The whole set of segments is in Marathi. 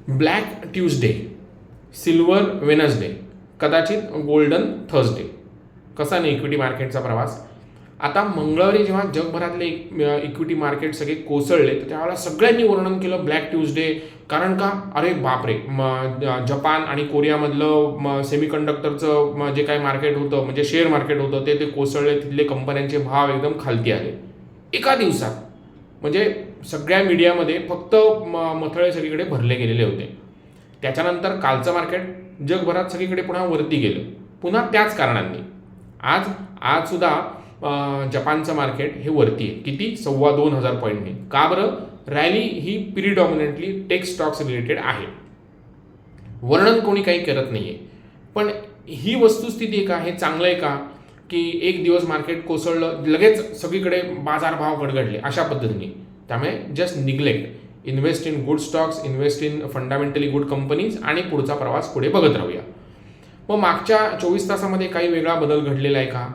ब्लॅक ट्यूजडे, सिल्वर वेनसडे, कदाचित गोल्डन थर्सडे. कसा नाही इक्विटी मार्केटचा प्रवास. आता मंगळवारी जेव्हा जगभरातले इक्विटी मार्केट सगळे कोसळले तर त्यावेळेला सगळ्यांनी वर्णन केलं ब्लॅक ट्यूजडे. कारण का, अरे बापरे, जपान आणि कोरियामधलं सेमीकंडक्टरचं जे काही मार्केट होतं, म्हणजे शेअर मार्केट होतं, ते कोसळले. तिथले कंपन्यांचे भाव एकदम खालती आले एका दिवसात. म्हणजे सगळ्या मीडियामध्ये फक्त मथळे सगळीकडे भरले गेलेले होते. त्याच्यानंतर कालचं मार्केट जगभरात सगळीकडे पुन्हा वरती गेलं, पुन्हा त्याच कारणांनी. आज सुद्धा जपानचं मार्केट हे वरती आहे. किती? 2,500 पॉईंटने. का बरं? रॅली ही प्रिडॉमिनंटली टेक स्टॉक्स रिलेटेड आहे. वर्णन कोणी काही करत नाही आहे. पण ही वस्तुस्थिती आहे का? हे चांगलं आहे का की एक दिवस मार्केट कोसळलं लगेच सगळीकडे बाजारभाव गडगडले अशा पद्धतीने? त्यामुळे just neglect. Invest in good stocks, invest in fundamentally good companies आणि पुढचा प्रवास पुढे बघत राहूया. मग मागच्या 24 तासामध्ये काही वेगळा बदल घडलेला आहे का?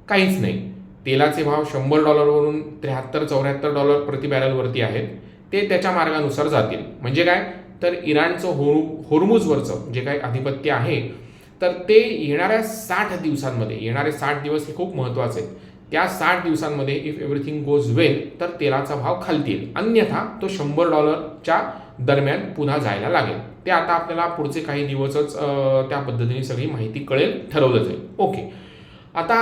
काहीच नाही. तेलाचे भाव $100वरून $73-74 प्रति बॅरलवरती आहेत. ते त्याच्या मार्गानुसार जातील. म्हणजे काय तर इराणचं होर्मुझवरचं जे काही आधिपत्य आहे तर ते येणाऱ्या 60 दिवसांमध्ये, येणारे 60 दिवस हे खूप महत्त्वाचे आहेत. त्या 60 दिवसांमध्ये इफ एव्हरीथिंग गोज वेल तर तेलाचा भाव खालती येईल. अन्यथा तो $100च्या दरम्यान पुन्हा जायला लागेल. ते आता आपल्याला पुढचे काही दिवसच त्या पद्धतीने सगळी माहिती कळेल, ठरवलं जाईल. ओके. आता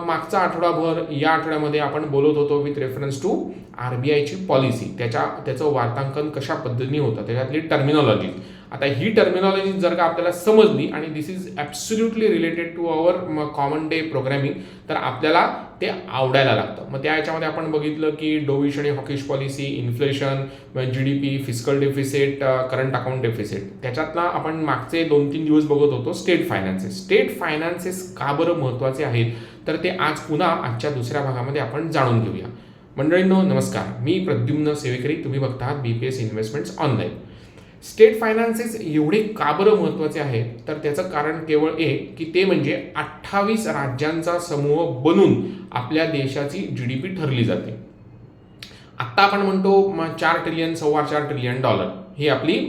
मागचा आठवडाभर या आठवड्यामध्ये आपण बोलत होतो विथ रेफरन्स टू RBIची पॉलिसी, त्याचं वार्तांकन कशा पद्धतीने होतं, त्याच्यातली टर्मिनॉलॉजी. आता ही टर्मिनॉलॉजी जर का आपल्याला समजली आणि this is absolutely related to our common day programming तर आपल्याला ते आवडायला लागतं. मग त्या याच्यामध्ये आपण बघितलं की डोविश आणि hawkish policy, inflation, GDP, fiscal deficit, current account deficit. त्याच्यातला आपण मागचे 2-3 दिवस बघत होतो स्टेट फायनान्सेस का बरं महत्त्वाचे आहेत तर ते आज पुन्हा आजच्या दुसऱ्या भागामध्ये आपण जाणून घेऊया. मंडळींनो नमस्कार, मी प्रद्युम्न सेवेकरी, तुम्ही बघता आहात BPS investments online. State finances एवढे का बरं महत्त्वाचे आहेत तर त्याचं कारण केवळ एक की ते म्हणजे 28 राज्यांचा समूह बनून आपल्या देशाची GDP ठरली जाते. आत्ता आपण म्हणतो $4 ट्रिलियन, $4.25 ट्रिलियन ही आपली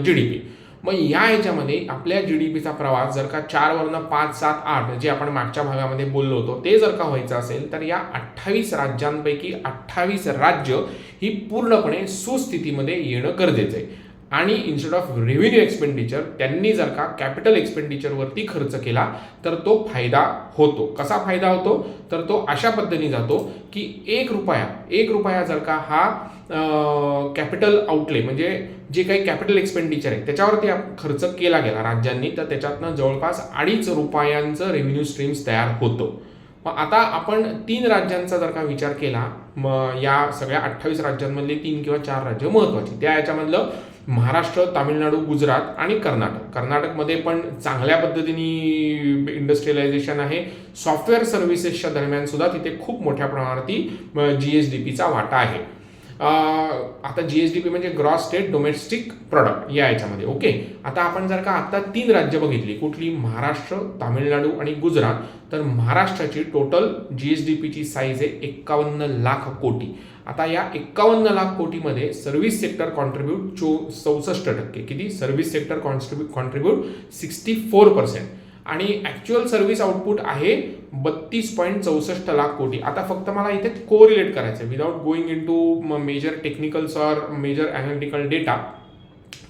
GDP. मग या ह्याच्यामध्ये आपल्या GDPचा प्रवास जर का 4वरनं 5, 7, 8 जे आपण मागच्या भागामध्ये बोललो होतो ते जर का व्हायचं असेल तर या 28 राज्यांपैकी 28 राज्य ही पूर्णपणे सुस्थितीमध्ये येणं गरजेचं आहे. आणि इन्स्टेड ऑफ रेव्हेन्यू एक्सपेंडिचर त्यांनी जर का कॅपिटल एक्सपेंडिचरवरती खर्च केला तर तो फायदा होतो. कसा फायदा होतो तर तो अशा पद्धतीने जातो की एक रुपया जर का हा कॅपिटल आउटले म्हणजे जे काही कॅपिटल एक्सपेंडिचर आहे त्याच्यावरती खर्च केला गेला राज्यांनी तर त्याच्यातनं जवळपास ₹2.5 रेव्हेन्यू स्ट्रीम्स तयार होतो. मग आता आपण 3 राज्यांचा जर का विचार केला, मग या सगळ्या 28 राज्यांमधले 3 किंवा 4 राज्य महत्त्वाची. त्या याच्यामधलं महाराष्ट्र, तामिळनाडू, गुजरात आणि कर्नाटकमध्ये पण चांगल्या पद्धतीने इंडस्ट्रियलायझेशन आहे. सॉफ्टवेअर सर्व्हिसेसच्या दरम्यान सुद्धा तिथे खूप मोठ्या प्रमाणावरती GSDPचा वाटा आहे. आता GSDP म्हणजे ग्रॉस स्टेट डोमेस्टिक प्रॉडक्ट या याच्यामध्ये. ओके. आता आपण जर का आता 3 राज्य बघितली, कुठली? महाराष्ट्र, तामिळनाडू आणि गुजरात. तर महाराष्ट्राची टोटल GSDPची साईज आहे 51 लाख कोटी. आता या 51 लाख कोटीमध्ये सर्व्हिस सेक्टर कॉन्ट्रीब्यूट 64%. किती? सर्व्हिस सेक्टर कॉन्ट्रीब्यूट 64% आणि ॲक्च्युअल सर्व्हिस आउटपुट आहे 32.64 लाख कोटी. आता फक्त मला इथे कोरिलेट करायचं without going into major technicals or major analytical data.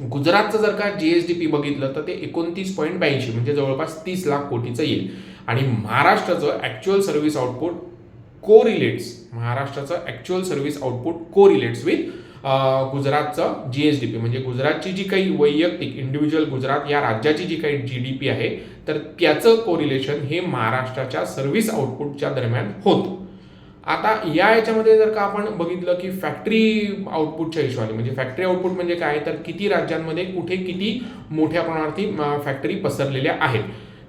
गुजरातचं जर का GSDP बघितलं तर ते 29.82 म्हणजे जवळपास 30 लाख कोटीचं येईल. आणि महाराष्ट्राचं actual service output correlates with गुजरातचं GSDP म्हणजे गुजरातची जी काही वैयक्तिक इंडिव्हिज्युअल गुजरात या राज्याची जी काही GDP आहे तर त्याचं कोरिलेशन हे महाराष्ट्राच्या सर्व्हिस आउटपुटच्या दरम्यान होतं. आता या याच्यामध्ये जर का आपण बघितलं की फॅक्टरी आउटपुटच्या हिशोबाने म्हणजे फॅक्टरी आउटपुट म्हणजे काय तर किती राज्यांमध्ये कुठे किती मोठ्या प्रमाणावरती फॅक्टरी पसरलेल्या आहेत.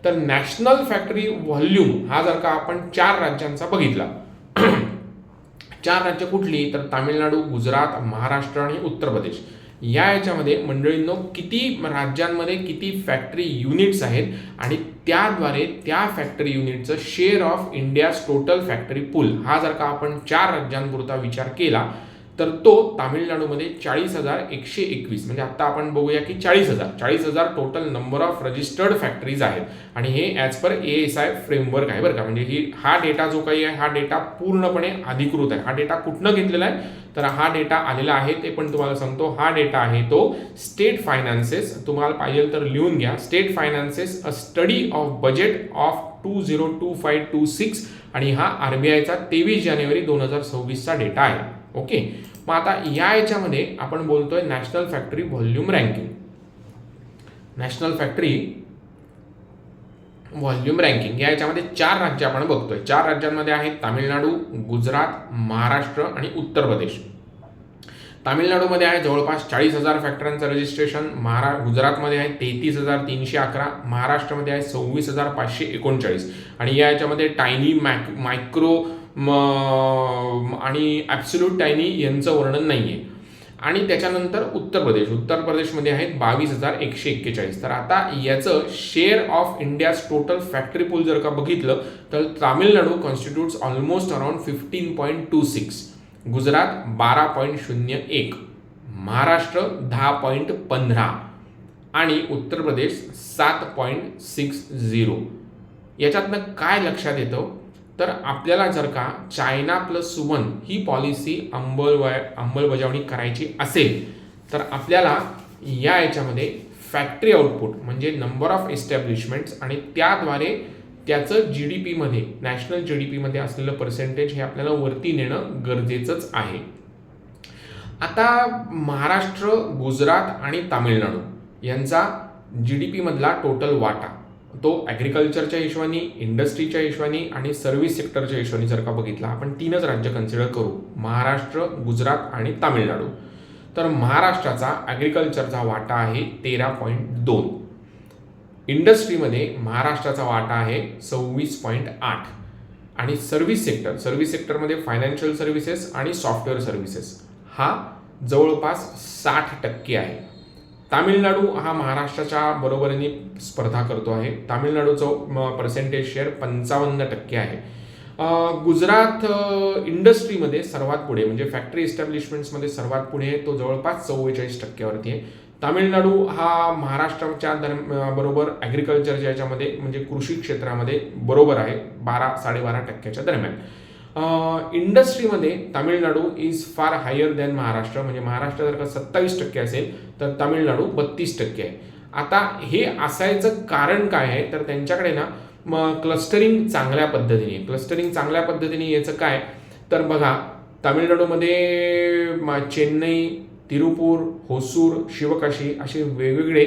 तर नॅशनल फॅक्टरी व्हॉल्यूम हा जर का आपण 4 राज्यांचा बघितला 4 राज्य कुठली तर तामिळनाडू, गुजरात, महाराष्ट्र आणि उत्तर प्रदेश. या याच्यामध्ये मंडळींनो किती राज्यांमध्ये किती फॅक्टरी युनिट्स आहेत आणि त्याद्वारे त्या फॅक्टरी युनिटचं share of India's total factory pool हा जर का आपण 4 राज्यांपुरता विचार केला तर तो तामिळनाडूमध्ये 40,121, म्हणजे आता आपण बघूया की 40,000 total number of registered factories आहेत. आणि हे ॲज पर ASI फ्रेमवर्क आहे बरं का. म्हणजे हा डेटा जो काही आहे हा डेटा पूर्णपणे अधिकृत आहे. हा डेटा कुठनं घेतलेला आहे, तर हा डेटा आलेला आहे ते पण तुम्हाला सांगतो. हा डेटा आहे तो स्टेट फायनान्सेस, तुम्हाला पाहिजे तर लिहून घ्या, state finances a study of budget of 2025-26, आणि हा RBIचा 23 जानेवारी 2026चा डेटा आहे. ओके, मग आता या याच्यामध्ये आपण बोलतोय national factory volume ranking. National factory volume ranking या याच्यामध्ये 4 राज्य आपण बघतोय. 4 राज्यांमध्ये आहेत तामिळनाडू, गुजरात, महाराष्ट्र आणि उत्तर प्रदेश. तामिळनाडूमध्ये आहे जवळपास 40,000 फॅक्टऱ्यांचं रजिस्ट्रेशन, गुजरातमध्ये आहे 33,311, महाराष्ट्रामध्ये आहे 26,539, आणि या याच्यामध्ये टायनी, मायक्रो आणि ॲब्सोल्यूट टायनी यांचं वर्णन नाही आहे. आणि त्याच्यानंतर उत्तर प्रदेशमध्ये आहेत 22,141. तर आता याचं share of India's total factory pool जर का बघितलं तर Tamil Nadu constitutes almost around 15.26, Gujarat 12.01, Maharashtra 10.15 आणि उत्तर प्रदेश 7.60. याच्यातनं काय लक्षात येतं, तर आपल्याला जर का चायना +1 ही पॉलिसी अंमलबजावणी करायची असेल तर आपल्याला या याच्यामध्ये फॅक्टरी आउटपुट म्हणजे नंबर ऑफ एस्टॅब्लिशमेंट्स आणि त्याद्वारे त्याचं GDP मध्ये, नॅशनल GDP मध्ये असलेलं पर्सेंटेज हे आपल्याला वरती नेणं गरजेचंच आहे. आता महाराष्ट्र, गुजरात आणि तामिळनाडू यांचा GDP मधला टोटल वाटा तो ॲग्रिकल्चरच्या हिशोबाने, इंडस्ट्रीच्या हिशोबाने आणि सर्व्हिस सेक्टरच्या हिशोबाने जर का बघितला, आपण 3च राज्य कन्सिडर करू, महाराष्ट्र, गुजरात आणि तामिळनाडू. तर महाराष्ट्राचा ॲग्रिकल्चरचा वाटा आहे 13.2, इंडस्ट्रीमध्ये महाराष्ट्राचा वाटा आहे 26.8, आणि सर्व्हिस सेक्टरमध्ये फायनान्शियल सर्व्हिसेस आणि सॉफ्टवेअर सर्व्हिसेस हा जवळपास 60% आहे. तामिळनाडू हा महाराष्ट्राच्या बरोबरीने स्पर्धा करतो आहे. तामिळनाडूचं पर्सेंटेज शेअर 55% आहे. गुजरात इंडस्ट्रीमध्ये सर्वात पुढे, म्हणजे फॅक्टरी इस्टॅब्लिशमेंट्समध्ये सर्वात पुढे आहे, तो जवळपास 44% आहे. तामिळनाडू हा महाराष्ट्राच्या बरोबर ॲग्रिकल्चरच्या याच्यामध्ये म्हणजे कृषी क्षेत्रामध्ये बरोबर आहे 12-12.5% दरम्यान. इंडस्ट्रीमध्ये Tamil Nadu is far higher than Maharashtra, म्हणजे महाराष्ट्र जर का 27% असेल तर तामिळनाडू 32% आहे. आता हे असायचं कारण काय आहे, तर त्यांच्याकडे ना क्लस्टरिंग चांगल्या पद्धतीने याचं काय, तर बघा तामिळनाडूमध्ये चेन्नई, तिरुपूर, होसूर, शिवकाशी असे वेगवेगळे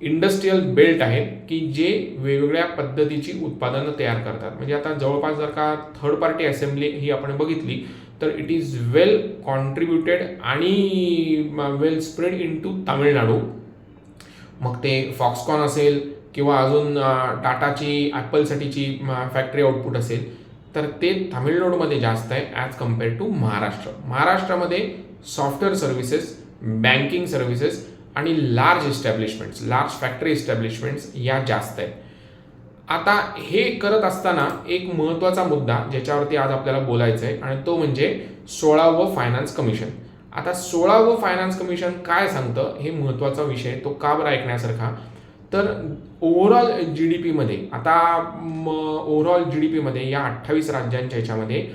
इंडस्ट्रीयल बेल्ट आहेत की जे वेगवेगळ्या पद्धतीची उत्पादनं तयार करतात. म्हणजे आता जवळपास जर का थर्ड पार्टी असेंब्ली ही आपण बघितली तर इट इज वेल कॉन्ट्रीब्युटेड आणि वेल स्प्रेड इन टू तामिळनाडू. मग ते फॉक्सकॉन असेल किंवा अजून टाटाची, ॲपलसाठीची फॅक्टरी आउटपुट असेल तर ते तामिळनाडूमध्ये जास्त आहे ॲज कम्पेअर टू महाराष्ट्रामध्ये सॉफ्टवेअर सर्व्हिसेस, बँकिंग सर्व्हिसेस आणि लार्ज फॅक्टरी इस्टॅब्लिशमेंट्स या जास्त आहेत. आता हे करत असताना एक महत्त्वाचा मुद्दा ज्याच्यावरती आज आपल्याला बोलायचं आहे आणि तो म्हणजे 16वं फायनान्स कमिशन. आता 16वं फायनान्स कमिशन काय सांगतं हे महत्त्वाचा विषय, तो का बरं ऐकण्यासारखा, तर ओव्हरऑल GDP मध्ये, आता ओव्हरऑल GDP मध्ये या 28 राज्यांच्या ह्याच्यामध्ये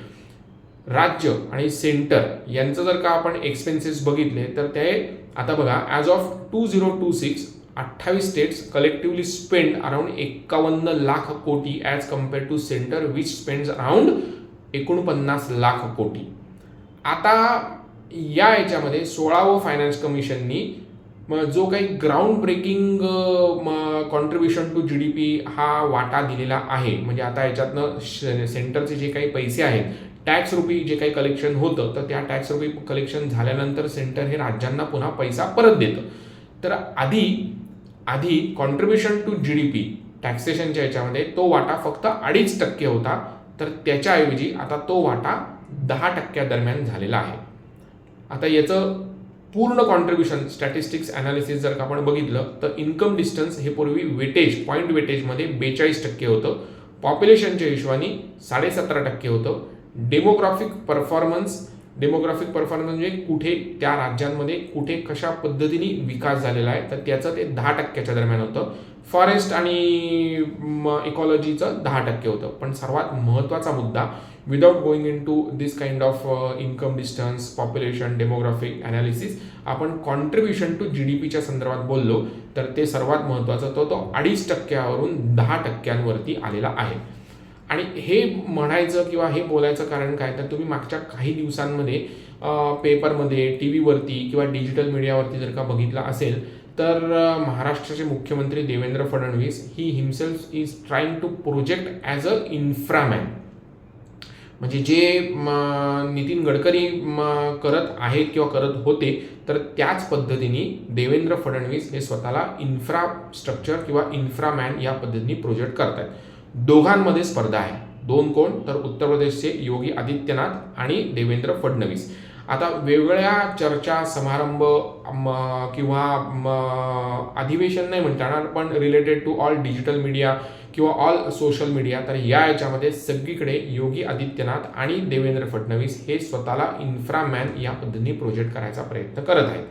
राज्य आणि सेंटर यांचं जर का आपण एक्सपेन्सेस बघितले तर ते आता बघा as of 2026 28 states collectively spend around 51 lakh crore as compared to centre which spends around 49 lakh crore. आता या याच्यामध्ये 16वं फायनान्स कमिशननी जो काही groundbreaking contribution to GDP हा वाटा दिलेला आहे. म्हणजे आता याच्यातनं सेंटरचे जे काही पैसे आहेत, टॅक्स रुपी जे काही कलेक्शन होतं, तर त्या टॅक्स रुपी कलेक्शन झाल्यानंतर सेंटर हे राज्यांना पुन्हा पैसा परत देतं. तर आधी कॉन्ट्रीब्युशन टू GDP टॅक्सेशनच्या याच्यामध्ये तो वाटा फक्त 2.5% होता, तर त्याच्याऐवजी आता तो वाटा 10% दरम्यान झालेला आहे. आता याचं पूर्ण कॉन्ट्रीब्युशन स्टॅटिस्टिक्स ॲनालिसिस जर का आपण बघितलं तर इन्कम डिस्टन्स हे पूर्वी पॉईंट वेटेजमध्ये 42% होतं, पॉप्युलेशनच्या हिशोबाने 17.5% होतं, डेमोग्राफिक परफॉर्मन्स डेमोग्राफिक परफॉर्मन्स म्हणजे कुठे त्या राज्यांमध्ये कुठे कशा पद्धतीने विकास झालेला आहे, तर त्याचं ते 10% दरम्यान होतं. फॉरेस्ट आणि इकॉलॉजीचं 10% होतं. पण सर्वात महत्त्वाचा मुद्दा, without going into this kind of income distance, population, demographic analysis, आपण कॉन्ट्रीब्युशन टू GDPच्या संदर्भात बोललो तर ते सर्वात महत्त्वाचं तो 2.5%वरून 10%वरती आलेला आहे. आणि हे म्हणायचं किंवा हे बोलायचं कारण काय, तर तुम्ही मागच्या काही दिवसांमध्ये पेपरमध्ये, टी व्हीवरती किंवा डिजिटल मीडियावरती जर का बघितलं असेल तर महाराष्ट्राचे मुख्यमंत्री देवेंद्र फडणवीस ही himself is trying to project as a inframan. म्हणजे जे नितीन गडकरी करत आहेत किंवा करत होते, तर त्याच पद्धतीने देवेंद्र फडणवीस हे स्वतःला इन्फ्रास्ट्रक्चर किंवा इन्फ्रामॅन या पद्धतीने प्रोजेक्ट करत आहेत. दोघांमध्ये स्पर्धा आहे. दोन कोण, तर उत्तर प्रदेशचे योगी आदित्यनाथ आणि देवेंद्र फडणवीस. आता वेगवेगळ्या चर्चा, समारंभ किंवा अधिवेशन नाही म्हणता येणार, पण related to all digital media किंवा ऑल सोशल मीडिया, तर याच्यामध्ये सगळीकडे योगी आदित्यनाथ आणि देवेंद्र फडणवीस हे स्वतःला इन्फ्रामॅन या पद्धतीने प्रोजेक्ट करायचा प्रयत्न करत आहेत.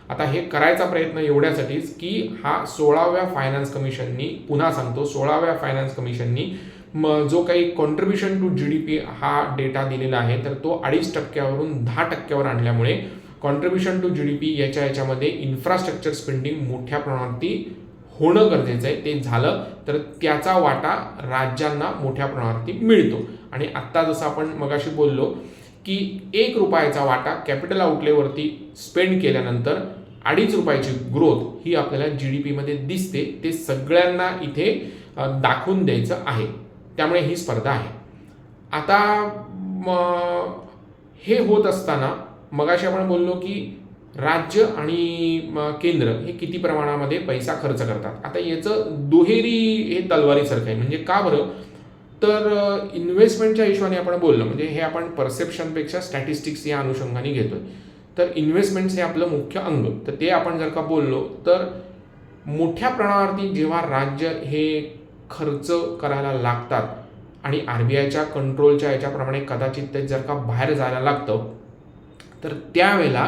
आता हे करायचा प्रयत्न एवढ्यासाठीच की हा 16व्या फायनान्स कमिशननी, पुन्हा सांगतो 16व्या फायनान्स कमिशननी जो काही कॉन्ट्रीब्युशन टू GDP हा डेटा दिलेला आहे, तर तो 2.5%वरून 10%वर आणल्यामुळे कॉन्ट्रीब्युशन टू GDP याच्यामध्ये इन्फ्रास्ट्रक्चर स्पेंडिंग मोठ्या प्रमाणावरती होणं गरजेचं आहे. ते झालं तर त्याचा वाटा राज्यांना मोठ्या प्रमाणावरती मिळतो. आणि आत्ता जसं आपण मगाशी बोललो की ₹1चा वाटा कॅपिटल आउटलेवरती स्पेंड केल्यानंतर 2.5 रुपयाची ग्रोथ ही आपल्याला GDP मध्ये दिसते. ते सगळ्यांना इथे दाखवून द्यायचं आहे. त्यामुळे ही स्पर्धा आहे. आता हे होत असताना मगाशी आपण बोललो की राज्य आणि केंद्र हे किती प्रमाणामध्ये पैसा खर्च करतात. आता याचं दुहेरी हे तलवारीसारखं आहे. म्हणजे का बरं, तर इन्व्हेस्टमेंटच्या हिशोबाने आपण बोललो, म्हणजे हे आपण परसेप्शनपेक्षा स्टॅटिस्टिक्स या अनुषंगाने घेतोय. तर इन्व्हेस्टमेंट्स हे आपलं मुख्य अंग, तर ते आपण जर का बोललो तर मोठ्या प्रमाणावरती जेव्हा राज्य हे खर्च करायला लागतात आणि RBIच्या कंट्रोलच्या याच्याप्रमाणे कदाचित ते जर का बाहेर जायला लागतं, तर त्यावेळेला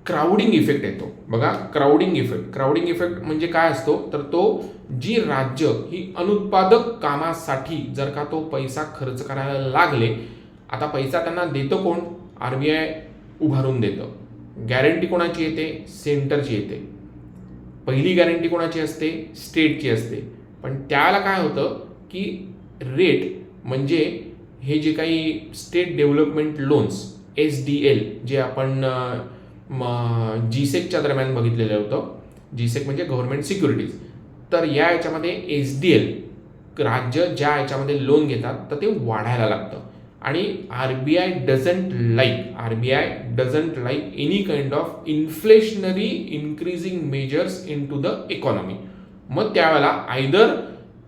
क्राउडिंग इफेक्ट येतो. बघा, क्राउडिंग इफेक्ट म्हणजे काय असतो, तर तो जी राज्य ही अनुत्पादक कामासाठी जर का तो पैसा खर्च करायला लागले, आता पैसा त्यांना देतं कोण, RBI उभारून देतं. गॅरंटी कोणाची येते, सेंटरची येते. पहिली गॅरंटी कोणाची असते, स्टेटची असते. पण त्याला काय होतं की रेट म्हणजे हे जे काही स्टेट डेव्हलपमेंट लोन्स SDL जे आपण GSECच्या दरम्यान बघितलेलं होतं, GSEC म्हणजे गव्हर्नमेंट सिक्युरिटीज, तर या याच्यामध्ये SDL राज्य ज्या याच्यामध्ये लोन घेतात तर ते वाढायला लागतं. आणि RBI doesn't like any kind of inflationary increasing measures into the economy. मग त्यावेळेला आयदर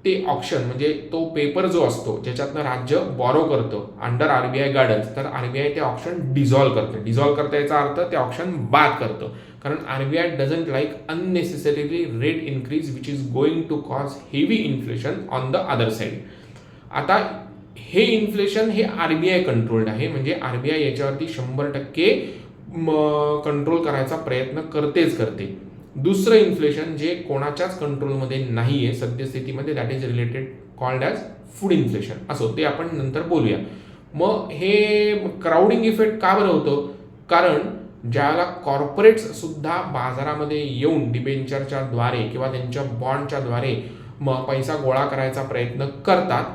ते ऑप्शन म्हणजे तो पेपर जो असतो ज्याच्यातनं राज्य बॉरो करतं अंडर RBI गायडन्स, तर RBI ते ऑप्शन डिझॉल्व्ह करतं याचा अर्थ ते ऑप्शन बाद करतं. कारण RBI doesn't like unnecessarily rate increase which is going to cause heavy inflation on the other side. आता हे इन्फ्लेशन हे RBI कंट्रोल्ड आहे, म्हणजे RBI याच्यावरती 100% कंट्रोल करायचा प्रयत्न करते. दुसरं इन्फ्लेशन जे कोणाच्याच कंट्रोलमध्ये नाही आहे सद्यस्थितीमध्ये, that is related called as food inflation. असो, ते आपण नंतर बोलूया. मग हे क्राउडिंग इफेक्ट का बरं होतं, कारण ज्याला कॉर्पोरेट्स सुद्धा बाजारामध्ये येऊन डिबेंचरच्या द्वारे किंवा त्यांच्या बॉन्डच्या द्वारे पैसा गोळा करायचा प्रयत्न करतात,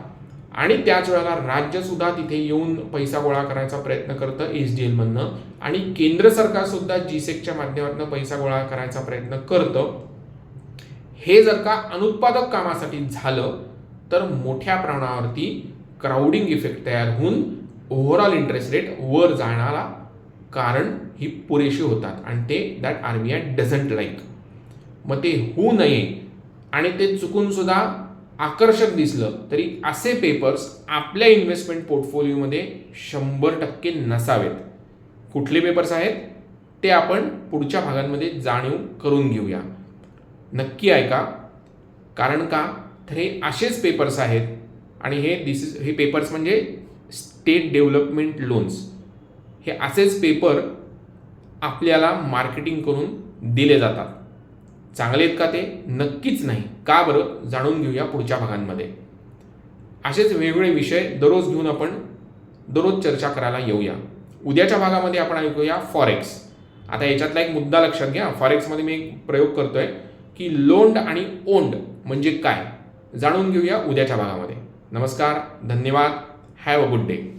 आणि त्याच वेळेला राज्य सुद्धा तिथे येऊन पैसा गोळा करायचा प्रयत्न करतं SDL मधनं, आणि केंद्र सरकार सुद्धा GSECच्या माध्यमातून पैसा गोळा करायचा प्रयत्न करतं. हे जर का अनुत्पादक कामासाठी झालं तर मोठ्या प्रमाणावरती क्राउडिंग इफेक्ट तयार होऊन ओव्हरऑल इंटरेस्ट रेट वर जाण्याला कारण ही पुरेशी होतात, आणि ते दॅट RBI डझंट लाईक. मग ते होऊ नये आणि ते चुकून सुद्धा आकर्षक दिसलं तरी असे पेपर्स आपल्या इन्व्हेस्टमेंट पोर्टफोलिओमध्ये 100% नसावेत. कुठले पेपर्स आहेत ते आपण पुढच्या भागांमध्ये जाणीव करून घेऊया. नक्की ऐका, कारण का तर हे असेच पेपर्स आहेत, आणि हे पेपर्स म्हणजे स्टेट डेव्हलपमेंट लोन्स. हे असेच पेपर आपल्याला मार्केटिंग करून दिले जातात. चांगले आहेत का ते? नक्कीच नाही. का बरं? जाणून घेऊया पुढच्या भागांमध्ये. असेच वेगवेगळे विषय दररोज घेऊन आपण दररोज चर्चा करायला येऊया. उद्याच्या भागामध्ये आपण ऐकूया फॉरेक्स. आता याच्यातला एक मुद्दा लक्षात घ्या. फॉरेक्समध्ये मी एक प्रयोग करतोय की लोंड आणि ओंड म्हणजे काय, जाणून घेऊया उद्याच्या भागामध्ये. नमस्कार, धन्यवाद, हॅव अ गुड डे.